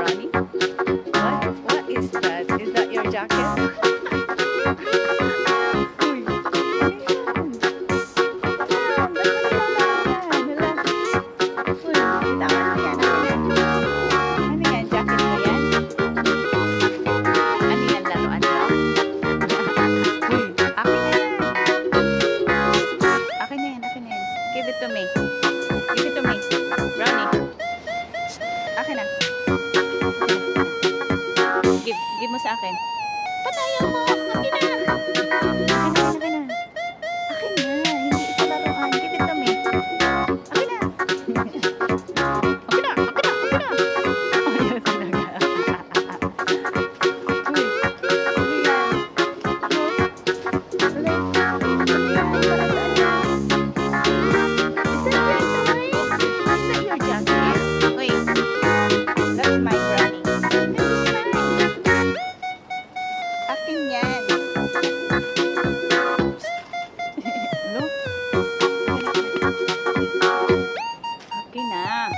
Ronnie? What is that? Is that your jacket? Uy, ano yan? Ayan, ba't mo nilalaman? Hala. Uy, bitawan mo yan. Ano yan? Jacket mo yan? Ano yan? Laruan mo? Uy, akin na yan. Akin na yan, akin na yan. Give it to me. Give it to me. Ronnie. Akin na. Give mo sa akin. Patayo mo! Akin na! Akin na, akin na. Akin na. Hindi ito laruan. Give it to me. Akin na. Akin na, akin na, akin na. Ayaw talaga. Uy, ano yan? Ulit. Ano yan? Para saan yan? Is that your toy? Is that your jacket? Uy, that's my brownie. This is mine. Akin yan. Ano? Akin na.